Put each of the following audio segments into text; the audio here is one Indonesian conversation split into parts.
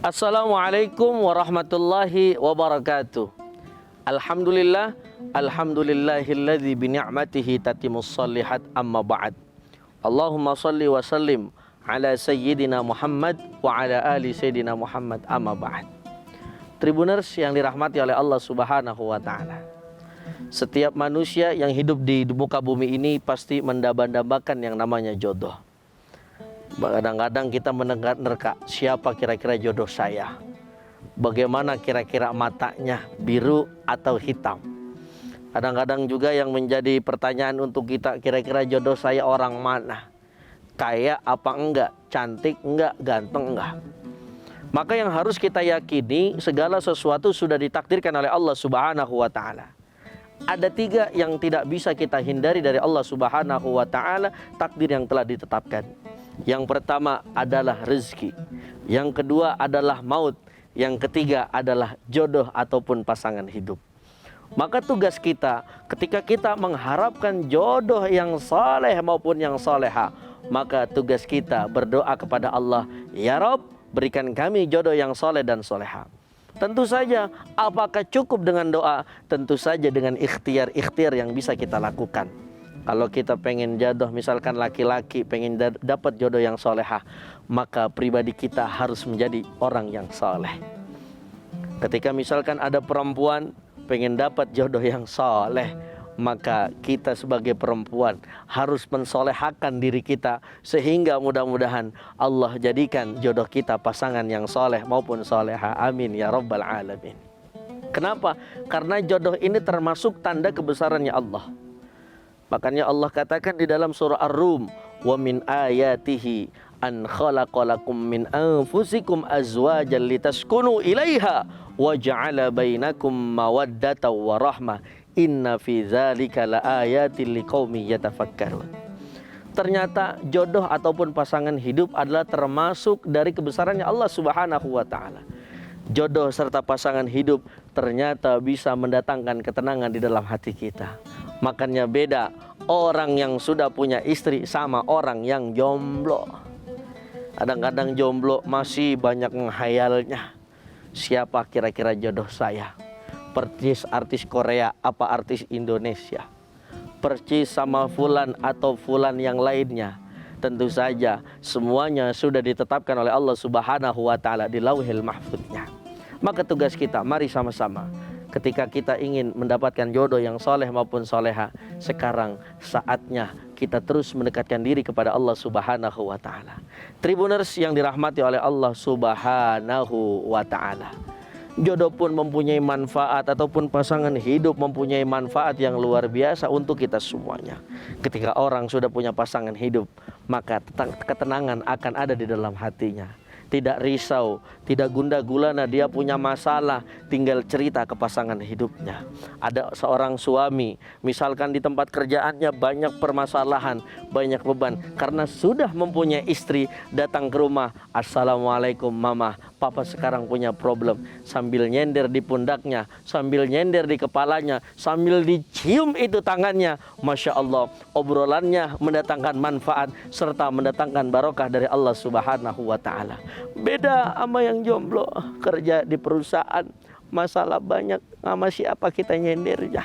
Assalamualaikum warahmatullahi wabarakatuh. Alhamdulillah, alhamdulillahilladzi bi ni'matihi tatimmus shalihat, amma ba'd. Allahumma shalli wa sallim ala sayyidina Muhammad wa ala ali sayyidina Muhammad, amma ba'd. Tribuners yang dirahmati oleh Allah Subhanahu wa taala. Setiap manusia yang hidup di muka bumi ini pasti mendamba-dambakan yang namanya jodoh. Kadang-kadang kita menerka, siapa kira-kira jodoh saya? Bagaimana kira-kira matanya, biru atau hitam? Kadang-kadang juga yang menjadi pertanyaan untuk kita, kira-kira jodoh saya orang mana? Kaya apa enggak? Cantik enggak? Ganteng enggak? Maka yang harus kita yakini, segala sesuatu sudah ditakdirkan oleh Allah Subhanahu wa taala. Ada tiga yang tidak bisa kita hindari dari Allah Subhanahu wa taala, takdir yang telah ditetapkan. Yang pertama adalah rezeki, yang kedua adalah maut, yang ketiga adalah jodoh ataupun pasangan hidup. Maka tugas kita ketika kita mengharapkan jodoh yang saleh maupun yang soleha, maka tugas kita berdoa kepada Allah, ya Rabb, berikan kami jodoh yang soleh dan soleha. Tentu saja, apakah cukup dengan doa? Tentu saja dengan ikhtiar yang bisa kita lakukan. Kalau kita pengen jodoh, misalkan laki-laki pengen dapat jodoh yang soleha, maka pribadi kita harus menjadi orang yang soleh. Ketika misalkan ada perempuan pengen dapat jodoh yang soleh, maka kita sebagai perempuan harus mensolehakan diri kita, sehingga mudah-mudahan Allah jadikan jodoh kita pasangan yang soleh maupun soleha. Amin ya rabbal alamin. Kenapa? Karena jodoh ini termasuk tanda kebesarannya Allah. Makanya Allah katakan di dalam surah Ar-Rum, wa min ayatihi an khalaqalakum min anfusikum azwajan litaskunu ilaiha wa ja'ala bainakum mawaddatan wa rahmah inna fi dzalika laayatil liqaumin yatafakkarun. Ternyata jodoh ataupun pasangan hidup adalah termasuk dari kebesarannya Allah Subhanahu wa taala. Jodoh serta pasangan hidup ternyata bisa mendatangkan ketenangan di dalam hati kita. Makanya beda orang yang sudah punya istri sama orang yang jomblo. Kadang-kadang jomblo masih banyak menghayalnya, siapa kira-kira jodoh saya? Percis artis Korea apa artis Indonesia? Percis sama fulan atau fulan yang lainnya? Tentu saja semuanya sudah ditetapkan oleh Allah Subhanahu wa taala di Lauhil Mahfuznya. Maka tugas kita, mari sama-sama, ketika kita ingin mendapatkan jodoh yang soleh maupun soleha, sekarang saatnya kita terus mendekatkan diri kepada Allah Subhanahu wa ta'ala. Tribuners yang dirahmati oleh Allah Subhanahu wa ta'ala, jodoh pun mempunyai manfaat ataupun pasangan hidup mempunyai manfaat yang luar biasa untuk kita semuanya. Ketika orang sudah punya pasangan hidup, maka ketenangan akan ada di dalam hatinya. Tidak risau, tidak gundah gulana, dia punya masalah, tinggal cerita ke pasangan hidupnya. Ada seorang suami, misalkan di tempat kerjaannya banyak permasalahan, banyak beban, karena sudah mempunyai istri, datang ke rumah, assalamualaikum mama, papa sekarang punya problem. Sambil nyender di pundaknya, sambil nyender di kepalanya, sambil dicium itu tangannya, Masya Allah, obrolannya mendatangkan manfaat serta mendatangkan barokah dari Allah Subhanahu wa ta'ala. Beda sama yang jomblo, kerja di perusahaan, masalah banyak, sama siapa kita nyender ya.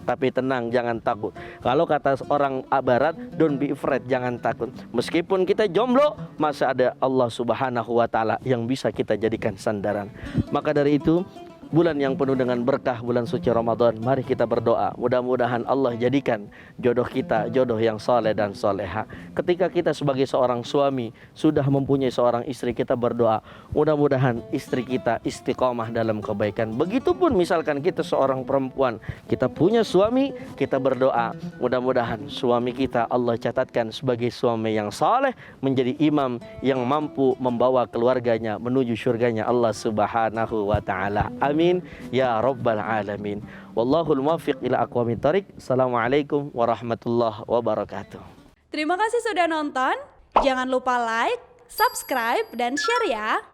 Tapi tenang, jangan takut. Kalau kata orang barat, don't be afraid, jangan takut. Meskipun kita jomblo, masih ada Allah Subhanahu wa ta'ala yang bisa kita jadikan sandaran. Maka dari itu, bulan yang penuh dengan berkah, bulan suci Ramadan, mari kita berdoa. Mudah-mudahan Allah jadikan jodoh kita jodoh yang soleh dan soleha. Ketika kita sebagai seorang suami sudah mempunyai seorang istri, kita berdoa, mudah-mudahan istri kita istiqomah dalam kebaikan. Begitupun misalkan kita seorang perempuan, kita punya suami, kita berdoa, mudah-mudahan suami kita Allah catatkan sebagai suami yang soleh, menjadi imam yang mampu membawa keluarganya menuju surganya Allah Subhanahu wa ta'ala. Amin ya rabbal alamin. Wallahul muwaffiq ila aqwamit thoriq. Assalamualaikum warahmatullahi wabarakatuh. Terima kasih sudah nonton. Jangan lupa like, subscribe, dan share ya.